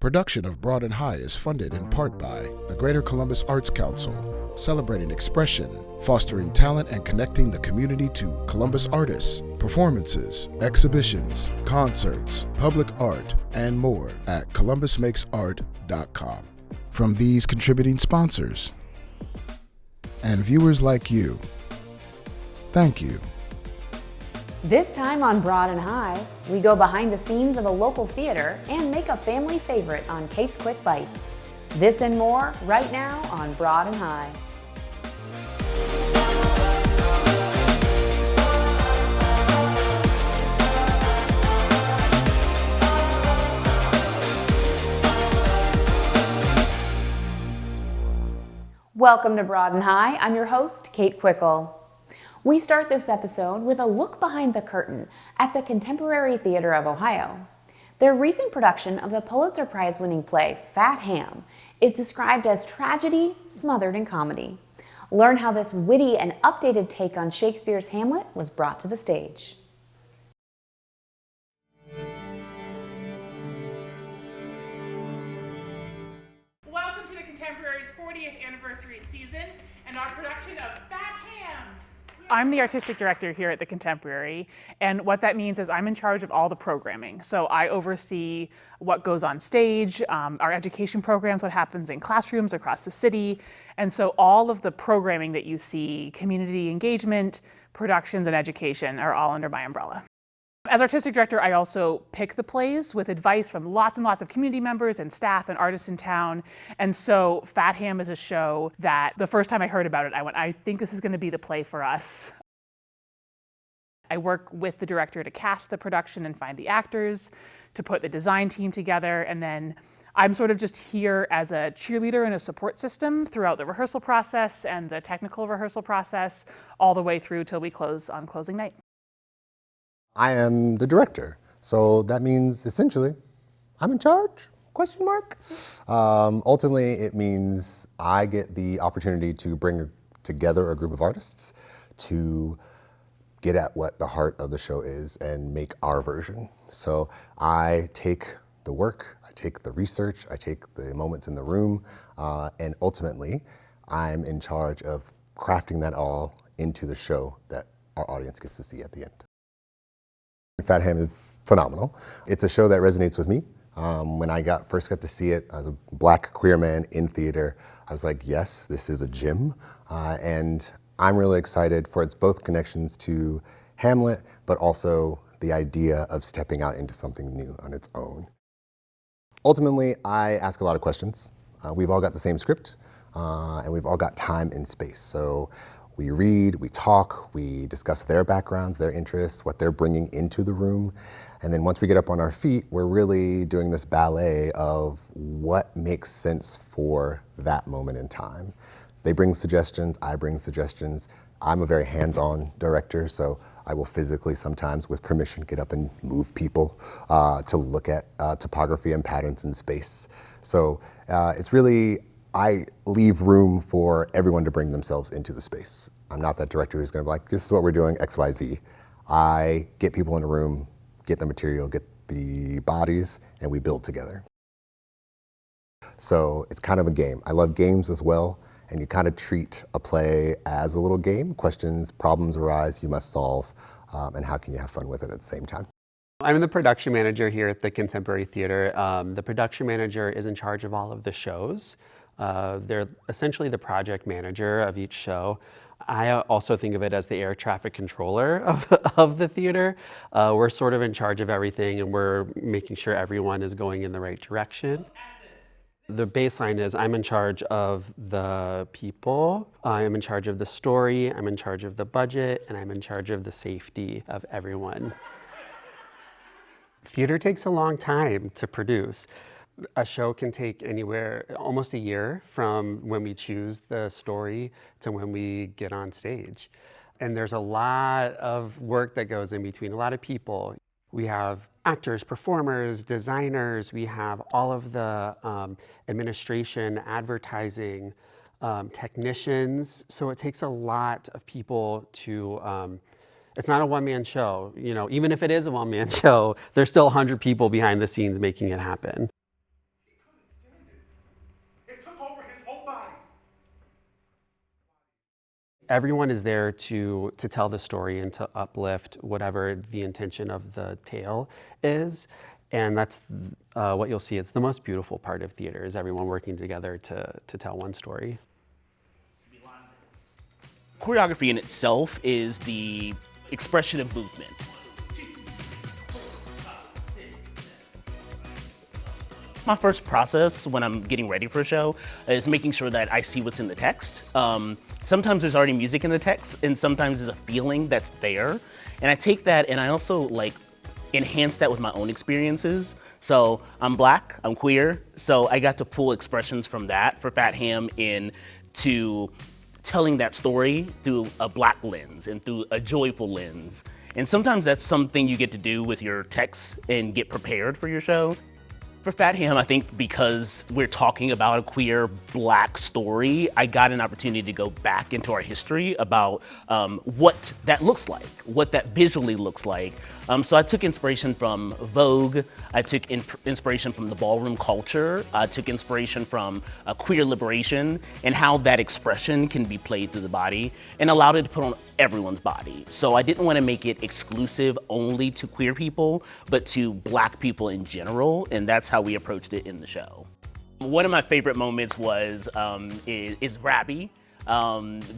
Production of Broad and High is funded in part by the Greater Columbus Arts Council, celebrating expression, fostering talent, and connecting the community to Columbus artists, performances, exhibitions, concerts, public art, and more at columbusmakesart.com. From these contributing sponsors and viewers like you, thank you. This time on Broad and High, we go behind the scenes of a local theater and make a family favorite on Kate's Quick Bites. This and more right now on Broad and High. Welcome to Broad and High. I'm your host, Kate Quickle. We start this episode with a look behind the curtain at the Contemporary Theater of Ohio. Their recent production of the Pulitzer Prize-winning play Fat Ham is described as tragedy smothered in comedy. Learn how this witty and updated take on Shakespeare's Hamlet was brought to the stage. Welcome to the Contemporary's 40th anniversary season and our production of Fat Ham. I'm the artistic director here at the Contemporary, and what that means is I'm in charge of all the programming. So I oversee what goes on stage, our education programs, what happens in classrooms across the city, and so all of the programming that you see, community engagement, productions, and education are all under my umbrella. As artistic director, I also pick the plays with advice from lots and lots of community members and staff and artists in town. And so Fat Ham is a show that the first time I heard about it, I went, I think this is going to be the play for us. I work with the director to cast the production and find the actors, to put the design team together, and then I'm sort of just here as a cheerleader and a support system throughout the rehearsal process and the technical rehearsal process, all the way through till we close on closing night. I am the director, so that means essentially I'm in charge, question mark. Ultimately, it means I get the opportunity to bring together a group of artists to get at what the heart of the show is and make our version. So I take the work, I take the research, I take the moments in the room, and ultimately I'm in charge of crafting that all into the show that our audience gets to see at the end. Fat Ham is phenomenal. It's a show that resonates with me. When I first got to see it as a Black queer man in theater, I was like, yes, this is a gem. And I'm really excited for its both connections to Hamlet, but also the idea of stepping out into something new on its own. Ultimately, I ask a lot of questions. We've all got the same script, and we've all got time and space. So we read, we talk, we discuss their backgrounds, their interests, what they're bringing into the room. And then once we get up on our feet, we're really doing this ballet of what makes sense for that moment in time. They bring suggestions, I bring suggestions. I'm a very hands-on director, so I will physically sometimes, with permission, get up and move people to look at topography and patterns in space. So it's really, I leave room for everyone to bring themselves into the space. I'm not that director who's gonna be like, this is what we're doing, X, Y, Z. I get people in a room, get the material, get the bodies, and we build together. So it's kind of a game. I love games as well, and you kind of treat a play as a little game. Questions, problems arise, you must solve, and how can you have fun with it at the same time? I'm the production manager here at the Contemporary Theater. The production manager is in charge of all of the shows. They're essentially the project manager of each show. I also think of it as the air traffic controller of the theater. We're sort of in charge of everything, and we're making sure everyone is going in the right direction. The baseline is I'm in charge of the people, I'm in charge of the story, I'm in charge of the budget, and I'm in charge of the safety of everyone. Theater takes a long time to produce. A show can take anywhere, almost a year from when we choose the story to when we get on stage. And there's a lot of work that goes in between, a lot of people. We have actors, performers, designers, we have all of the administration, advertising, technicians. So it takes a lot of people to, it's not a one-man show. You know, even if it is a one-man show, there's still 100 people behind the scenes making it happen. everyone is there to tell the story and to uplift whatever the intention of the tale is. And that's what you'll see. It's the most beautiful part of theater, is everyone working together to tell one story. Choreography in itself is the expression of movement. My first process when I'm getting ready for a show is making sure that I see what's in the text. Sometimes there's already music in the text, and sometimes there's a feeling that's there. And I take that and I also enhance that with my own experiences. So I'm Black, I'm queer, so I got to pull expressions from that for Fat Ham into telling that story through a Black lens and through a joyful lens. And sometimes that's something you get to do with your text and get prepared for your show. For Fat Ham, I think because we're talking about a queer Black story, I got an opportunity to go back into our history about what that looks like, what that visually looks like. So I took inspiration from Vogue, I took inspiration from the ballroom culture, I took inspiration from queer liberation and how that expression can be played through the body, and allowed it to put on everyone's body. So I didn't want to make it exclusive only to queer people, but to Black people in general, and that's how we approached it in the show. One of my favorite moments was is Rabbi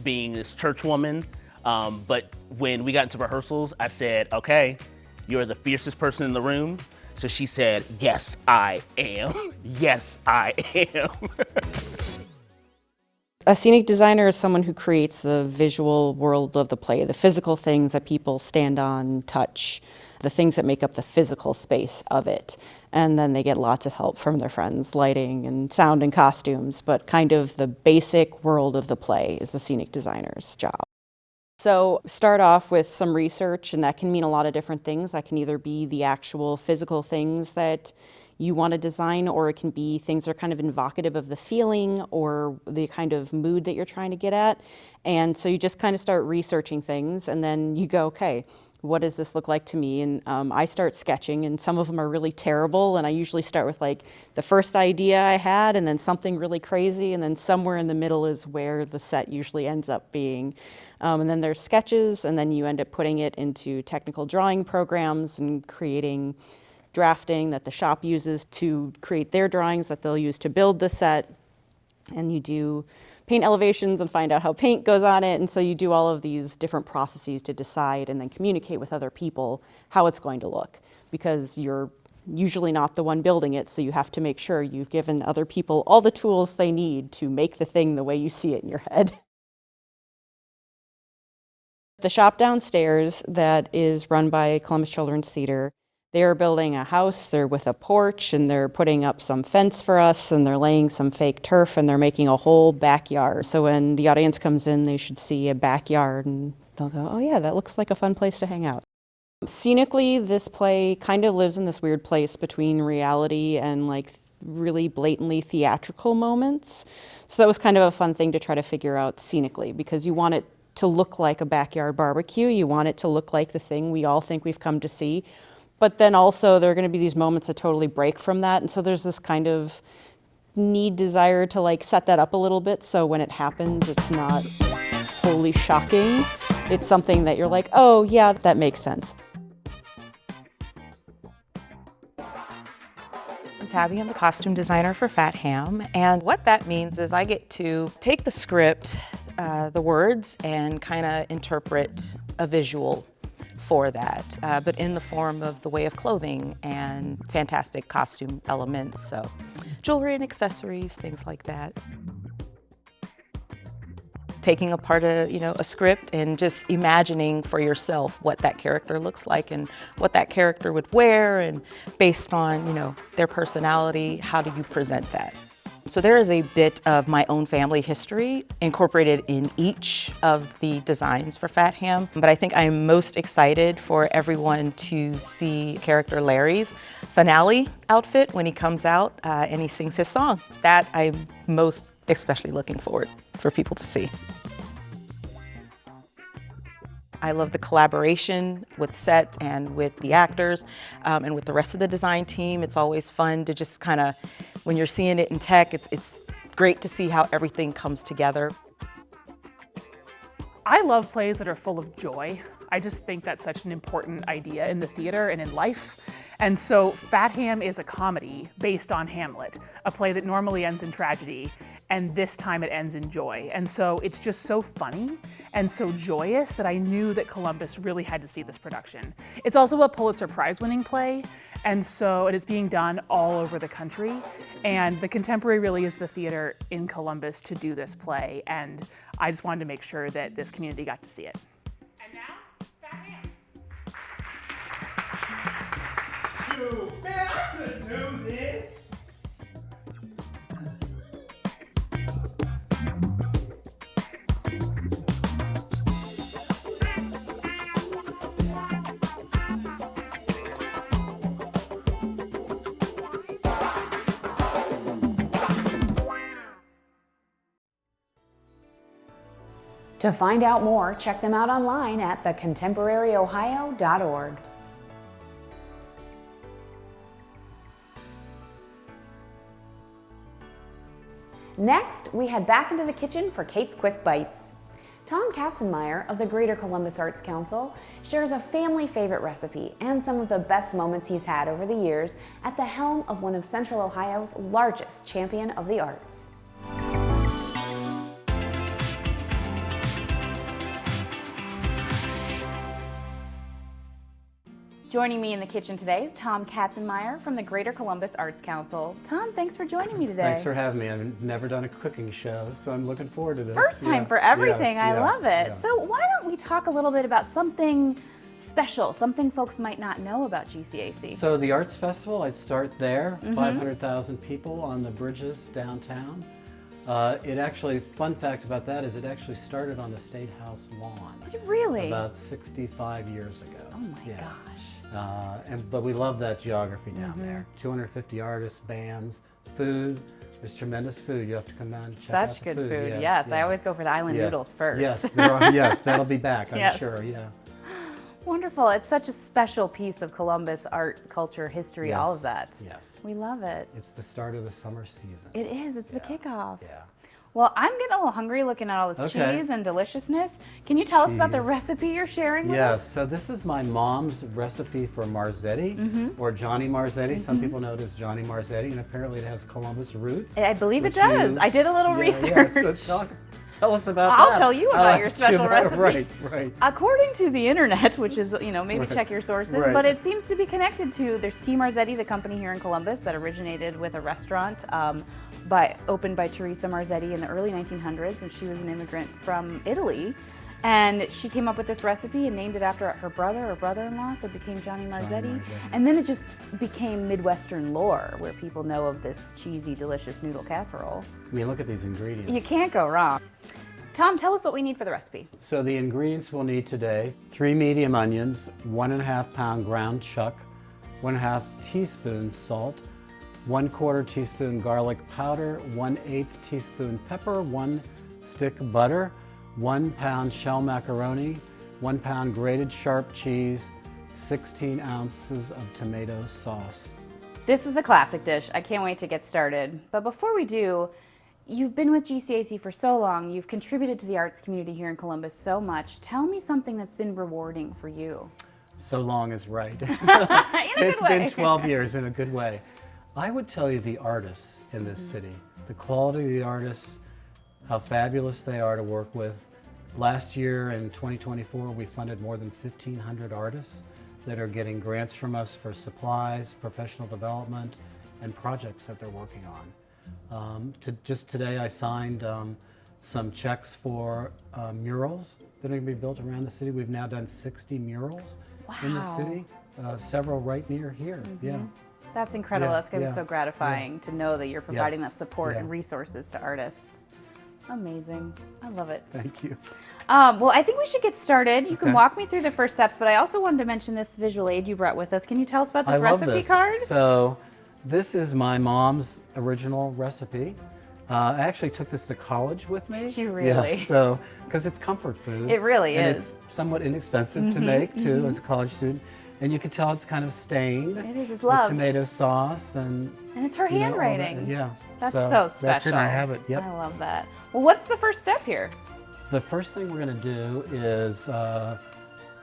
being this church woman, but when we got into rehearsals, I said, okay, you're the fiercest person in the room. So she said, yes, I am. Yes, I am. A scenic designer is someone who creates the visual world of the play, the physical things that people stand on, touch, the things that make up the physical space of it. And then they get lots of help from their friends, lighting and sound and costumes, but kind of the basic world of the play is the scenic designer's job. So start off with some research, and that can mean a lot of different things. That can either be the actual physical things that you want to design, or it can be things that are kind of evocative of the feeling or the kind of mood that you're trying to get at. And so you just kind of start researching things, and then you go, okay, what does this look like to me? And I start sketching, and some of them are really terrible, and I usually start with the first idea I had, and then something really crazy, and then somewhere in the middle is where the set usually ends up being. And then there's sketches, and then you end up putting it into technical drawing programs and creating drafting that the shop uses to create their drawings that they'll use to build the set. And you do paint elevations and find out how paint goes on it. And so you do all of these different processes to decide and then communicate with other people how it's going to look, because you're usually not the one building it. So you have to make sure you've given other people all the tools they need to make the thing the way you see it in your head. The shop downstairs that is run by Columbus Children's Theater, they're building a house, they're with a porch, and they're putting up some fence for us, and they're laying some fake turf, and they're making a whole backyard. So when the audience comes in, they should see a backyard, and they'll go, oh yeah, that looks like a fun place to hang out. Scenically, this play kind of lives in this weird place between reality and really blatantly theatrical moments. So that was kind of a fun thing to try to figure out scenically, because you want it to look like a backyard barbecue. You want it to look like the thing we all think we've come to see. But then also there are going to be these moments that totally break from that. And so there's this kind of desire to set that up a little bit. So when it happens, it's not wholly shocking. It's something that you're like, oh yeah, that makes sense. I'm Tabby, I'm the costume designer for Fat Ham. And what that means is I get to take the script, the words, and kind of interpret a visual for that, but in the form of the way of clothing and fantastic costume elements, so jewelry and accessories, things like that. Taking apart a script and just imagining for yourself what that character looks like and what that character would wear, and based on their personality, how do you present that? So there is a bit of my own family history incorporated in each of the designs for Fat Ham, but I think I'm most excited for everyone to see character Larry's finale outfit when he comes out and he sings his song. That I'm most especially looking forward for people to see. I love the collaboration with set and with the actors and with the rest of the design team. It's always fun to just kind of, when you're seeing it in tech, it's great to see how everything comes together. I love plays that are full of joy. I just think that's such an important idea in the theater and in life. And so Fat Ham is a comedy based on Hamlet, a play that normally ends in tragedy, and this time it ends in joy. And so it's just so funny and so joyous that I knew that Columbus really had to see this production. It's also a Pulitzer Prize winning play, and so it is being done all over the country. And the Contemporary really is the theater in Columbus to do this play, and I just wanted to make sure that this community got to see it. And now, Fat Ham. Man, I could do this. To find out more, check them out online at thecontemporaryohio.org. Next, we head back into the kitchen for Kate's Quick Bites. Tom Katzenmeyer of the Greater Columbus Arts Council shares a family favorite recipe and some of the best moments he's had over the years at the helm of one of Central Ohio's largest champion of the arts. Joining me in the kitchen today is Tom Katzenmeyer from the Greater Columbus Arts Council. Tom, thanks for joining me today. Thanks for having me. I've never done a cooking show, so I'm looking forward to this. First time for everything. I love it. So why don't we talk a little bit about something special, something folks might not know about GCAC? So the Arts Festival, I'd start there. 500,000 people on the bridges downtown. It actually, fun fact about that is it actually started on the State House lawn. Did it really? About 65 years ago. Oh my gosh. But we love that geography down there. 250 artists, bands, food. There's tremendous food. You have to come down and check out Such the good food. food. Yeah, Yes, yeah. I always go for the island noodles first. Yes, yes, that'll be back, I'm Yes. sure. Yeah. Wonderful. It's such a special piece of Columbus art, culture, history, all of that. Yes. We love it. It's the start of the summer season. It is. It's the kickoff. Yeah. Well, I'm getting a little hungry looking at all this Okay. cheese and deliciousness. Can you tell us about the Cheese. recipe you're sharing with Yes, us? so this is my mom's recipe for Marzetti, or Johnny Marzetti. Some people know it as Johnny Marzetti, and apparently it has Columbus roots. I believe it which does. you- I did a little Yeah, research. so tell us about I'll that. tell you about your ask special about- recipe. Right. According to the internet, which is, maybe Right. check your sources, Right. but it seems to be connected to, there's T. Marzetti, the company here in Columbus that originated with a restaurant opened by Teresa Marzetti in the early 1900s, and she was an immigrant from Italy. And she came up with this recipe and named it after her brother or brother-in-law, so it became Johnny Marzetti. And then it just became Midwestern lore, where people know of this cheesy, delicious noodle casserole. I mean, look at these ingredients. You can't go wrong. Tom, tell us what we need for the recipe. So the ingredients we'll need today: 3 medium onions, 1.5 pound ground chuck, 1/2 teaspoon salt, 1/4 teaspoon garlic powder, 1/8 teaspoon pepper, 1 stick butter, 1 pound shell macaroni, 1 pound grated sharp cheese, 16 ounces of tomato sauce. This is a classic dish. I can't wait to get started. But before we do, you've been with GCAC for so long. You've contributed to the arts community here in Columbus so much. Tell me something that's been rewarding for you. So long is right. In a It's good way. been 12 years in a good way. I would tell you the artists in this city, the quality of the artists, how fabulous they are to work with. Last year in 2024, we funded more than 1,500 artists that are getting grants from us for supplies, professional development, and projects that they're working on. Just today, I signed some checks for murals that are going to be built around the city. We've now done 60 murals in the Wow. city, several right near here. Yeah. That's incredible. Yeah, That's going to be yeah, so gratifying to know that you're providing Yes, that support yeah. and resources to artists. Amazing. I love it. Thank you. Well, I think we should get started. You can Okay. walk me through the first steps, but I also wanted to mention this visual aid you brought with us. Can you tell us about this I love recipe this. card? So this is my mom's original recipe. I actually took this to college with me. Did you really? Yeah, so, because it's comfort food. It really and is. it's somewhat inexpensive to make, too, as a college student. And you can tell it's kind of stained. It is. It's with loved. tomato sauce and And it's her you know, all that. handwriting. Yeah. That's so special. That's it. I have it. Yep. I love that. Well, what's the first step here? The first thing we're going to do is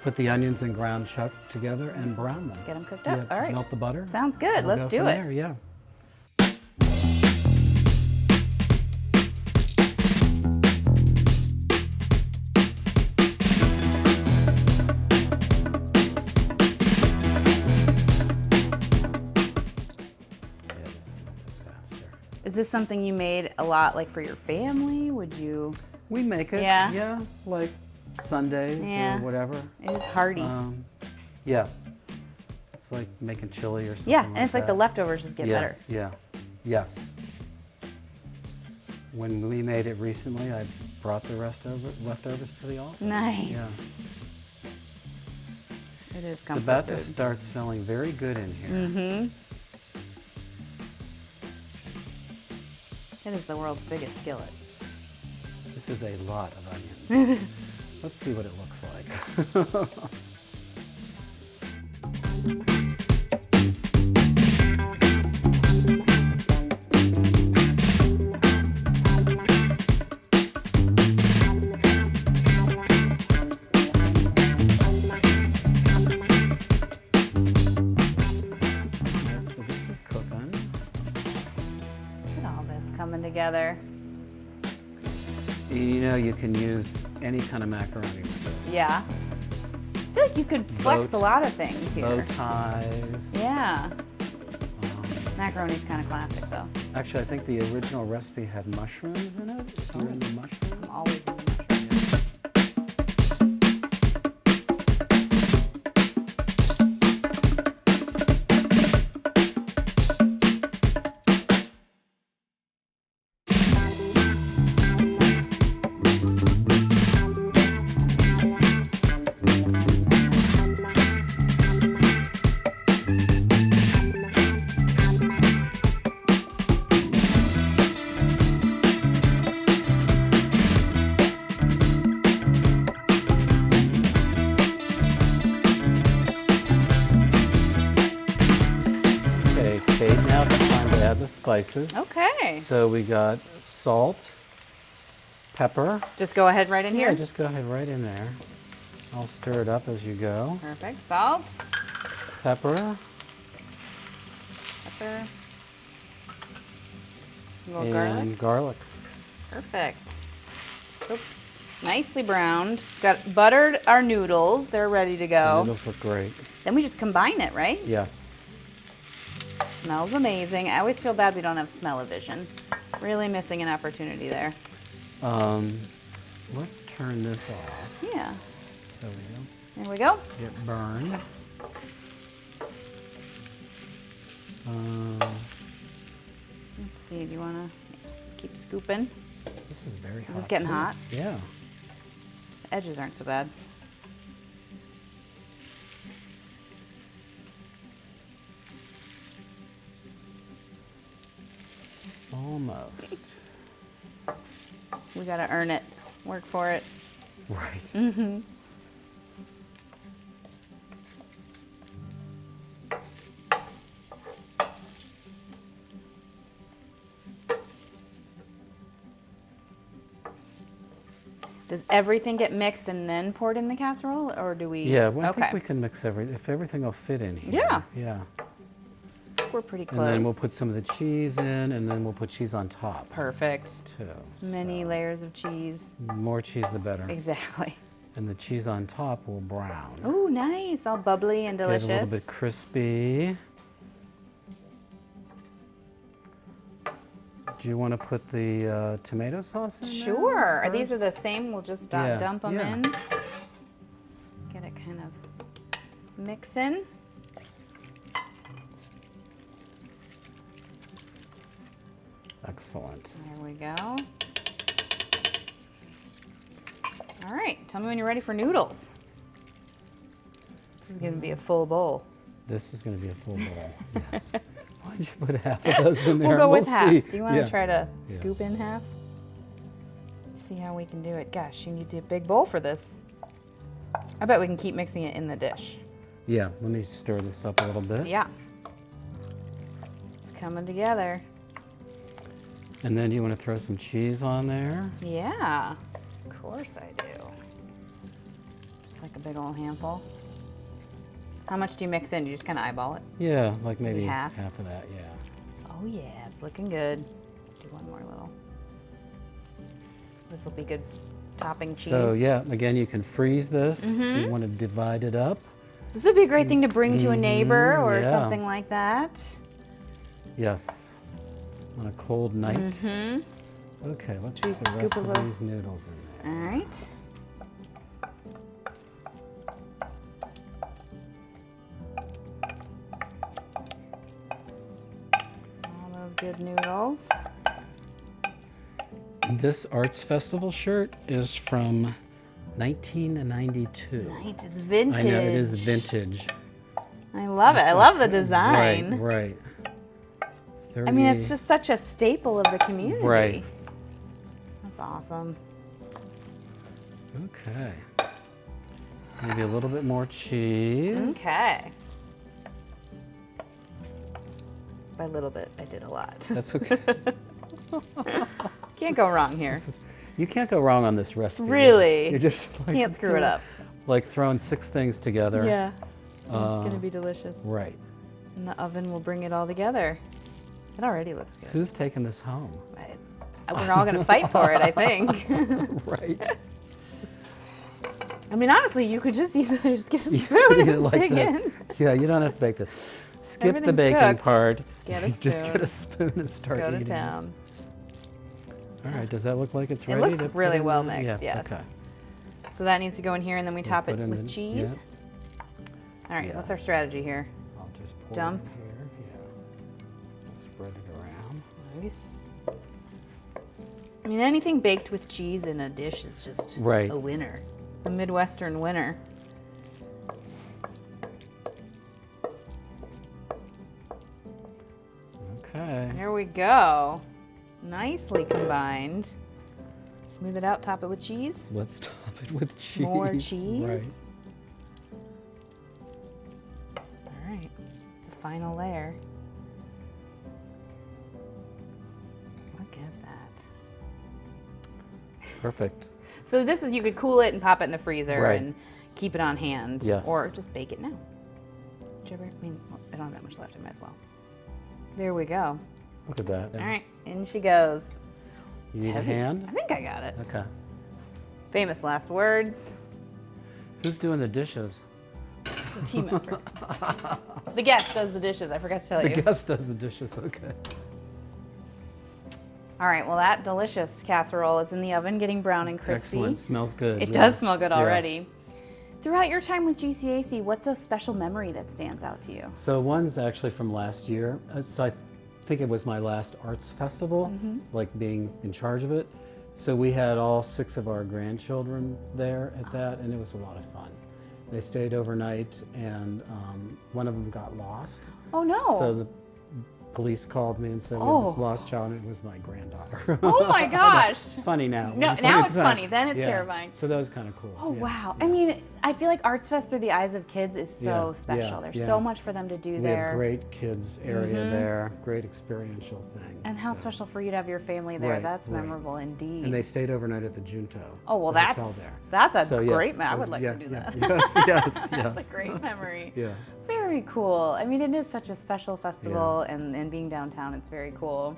put the onions and ground chuck together and brown them. Get them cooked up. All right. Melt the butter. Sounds good. We'll Let's go do from it. there, yeah. Is this something you made a lot, like for your family? Would you? We make it. Yeah? Yeah, like Sundays Yeah. or whatever. It is hearty. Yeah. It's like making chili or something. Yeah, and it's like the leftovers just get yeah, better. Yeah. Yes. When we made it recently, I brought the leftovers to the office. Nice. Yeah. It is It's comfort about to food. start smelling very good in here. Mm-hmm. It is the world's biggest skillet. This is a lot of onions. Let's see what it looks like. So this is cooking. Look at all this coming together. You know, you can use any kind of macaroni with this. Yeah. I feel like you could flex a lot of things Bow here. ties. Yeah. Macaroni's kind of classic though. Actually, I think the original recipe had mushrooms in it. If you're into mushrooms. I'm always into mushrooms. Okay, Kate, now it's time to add the spices. Okay. So we got salt, pepper. Just go ahead right in Yeah, here. just go ahead right in there. I'll stir it up as you go. Perfect. Salt, Pepper pepper, a little garlic. and garlic. Perfect. So nicely browned. Got buttered our noodles. They're ready to The go. noodles look great. Then we just combine it, right? Yes. Smells amazing. I always feel bad we don't have smell-o-vision. Really missing an opportunity there. Let's turn this off Yeah. so we don't There we go. get burned. Let's see. Do you want to keep scooping? This is very hot. Is this getting too. hot? Yeah. The edges aren't so bad. Almost. We got to earn it. Work for it. Right. Mm-hmm. Does everything get mixed and then poured in the casserole, or do we? Yeah, well, I Okay. think we can mix if everything will fit in here. Yeah. Yeah. I think we're pretty close. And then we'll put some of the cheese in, and then we'll put cheese on top. Perfect. Too. Many layers of cheese. The more cheese, the better. Exactly. And the cheese on top will brown. Ooh, nice. All bubbly and delicious. Get a little bit crispy. Do you want to put the tomato sauce in there Sure. first? These are the same. We'll just Yeah, dump them yeah. in. Get it kind of mixing. Excellent. There we go. All right. Tell me when you're ready for noodles. This is going to be a full bowl. This is going to be a full bowl. Yes. Why don't you put half of those in there? We'll go with see. half. Do you want Yeah. to try to Yeah. scoop in half? See how we can do it. Gosh, you need a big bowl for this. I bet we can keep mixing it in the dish. Yeah, let me stir this up a little bit. Yeah. It's coming together. And then you want to throw some cheese on there. Yeah. course I do. Just like a big old handful. How much do you mix in? Do you just kind of eyeball it? Yeah, like maybe Maybe half? half of that, yeah. Oh yeah, it's looking good. Do one more little. This will be good topping cheese. So yeah, again, you can freeze this. Mm-hmm. You want to divide it up. This would be a great thing to bring to a neighbor or yeah. something like that. Yes, on a cold night. Mm-hmm. Okay, let's Should we put the scoop rest a of little? these noodles in there. All right. All those good noodles. This Arts Festival shirt is from 1992. Right, it's vintage. I know, it is vintage. I love it. I love the design. Right. I mean, it's just such a staple of the community. Right. That's awesome. Okay. Maybe a little bit more cheese. Okay. By a little bit, I did a lot. That's okay. Can't go wrong here. You can't go wrong on this recipe. Really? You just like, Can't screw it up. Like throwing 6 things together. Yeah. It's gonna be delicious. Right. And the oven will bring it all together. It already looks good. Who's taking this home? We're all gonna fight for it, I think. Right. I mean, honestly, you could just either just get a You spoon could eat it and like dig this. in. Yeah, you don't have to bake this. Skip the Everything's baking cooked. part. Get a Just get a spoon. spoon and start Go eating. to town. All right, does that look like it's It ready? looks to put really in well there? mixed, Yeah, yes. Okay. So that needs to go in here, and then we top put it in with the- cheese. yeah. All right, what's our Yes. strategy here? I'll just pour Dump. it in here. Yeah. I'll spread it around. Nice. I mean, anything baked with cheese in a dish is just Right. a winner. A Midwestern winner. Okay. There we go. Nicely combined. Smooth it out, top it with cheese. Let's top it with cheese. More cheese. Right. All right, the final layer. Look at that. Perfect. So this is, you could cool it and pop it in the freezer Right. and keep it on hand. Yes. Or just bake it now. Whichever, I mean, well, I don't have that much left, I might as well. There we go. Look at that. All right, in she goes. You need a Heavy. hand? I think I got it. Okay. Famous last words. Who's doing the dishes? It's a team effort. The guest does the dishes, I forgot to tell The you. guest does the dishes, okay. All right, well, that delicious casserole is in the oven getting brown and crispy. Excellent, smells good. It yeah. does smell good Yeah. already. Throughout your time with GCAC, what's a special memory that stands out to you? So one's actually from last year. So I think it was my last arts festival, Mm-hmm. like being in charge of it. So we had all 6 of our grandchildren there at that, and it was a lot of fun. They stayed overnight, and one of them got lost. Oh no! So the police called me and said, we have this lost child, and it was my granddaughter. Oh my gosh! It's funny now. No, When you now put it it's back. funny, then it's Yeah. terrifying. So that was kind of cool. Oh yeah. wow! I mean, I feel like Arts Fest through the eyes of kids is so Yeah, special. yeah, There's yeah. so much for them to do We there. have great kids area there, great experiential things. And how so- special for you to have your family there. Right, That's right. memorable indeed. And they stayed overnight at the Junto. Oh well, the hotel that's there. that's a So, yeah, great. I it would was- like yeah, to do yeah, that. Yes, yes, That's yes. a great memory. Yeah. Very cool. I mean, it is such a special festival, and being downtown, it's very cool.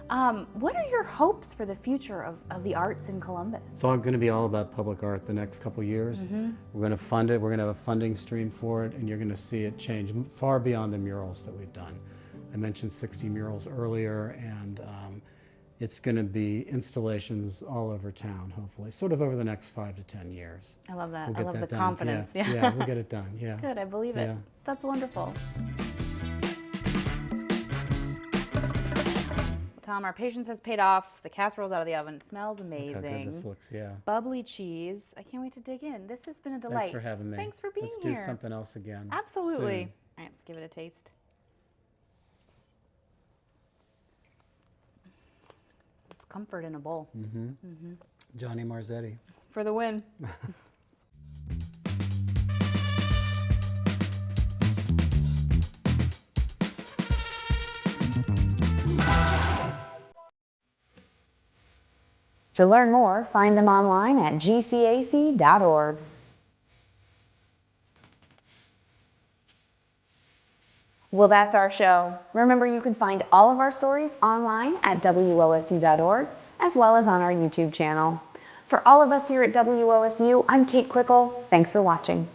What are your hopes for the future of the arts in Columbus? It's all going to be all about public art the next couple years. Mm-hmm. We're going to fund it. We're going to have a funding stream for it, and you're going to see it change far beyond the murals that we've done. I mentioned 60 murals earlier, and it's going to be installations all over town, hopefully, sort of over the next 5 to 10 years. I love that. We'll I get love that the done. confidence. Yeah, yeah, we'll get it done. Yeah. Good. I believe it. Yeah. That's wonderful. Tom, our patience has paid off. The casserole's out of the oven. It smells amazing. Okay, good. This looks, yeah. Bubbly cheese. I can't wait to dig in. This has been a delight. Thanks for having me. Thanks for being Let's here. do something else again. Absolutely. soon. All right, let's give it a taste. It's comfort in a bowl. Johnny Marzetti. For the win. To learn more, find them online at gcac.org. Well, that's our show. Remember, you can find all of our stories online at wosu.org, as well as on our YouTube channel. For all of us here at WOSU, I'm Kate Quickle. Thanks for watching.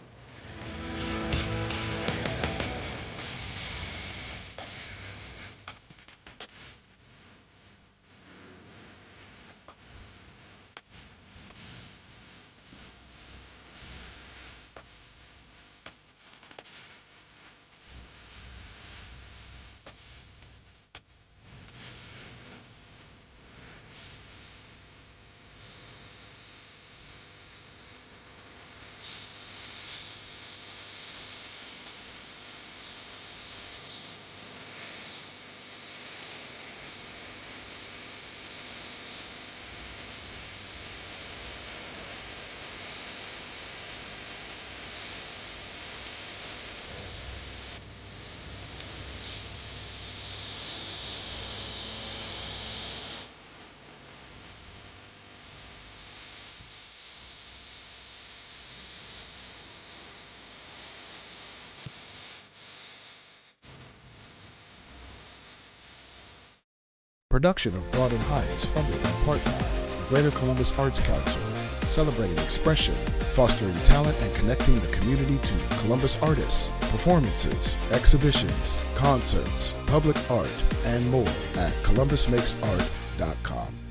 Production of Broad and High is funded in part by the Greater Columbus Arts Council, celebrating expression, fostering talent, and connecting the community to Columbus artists, performances, exhibitions, concerts, public art, and more at columbusmakesart.com.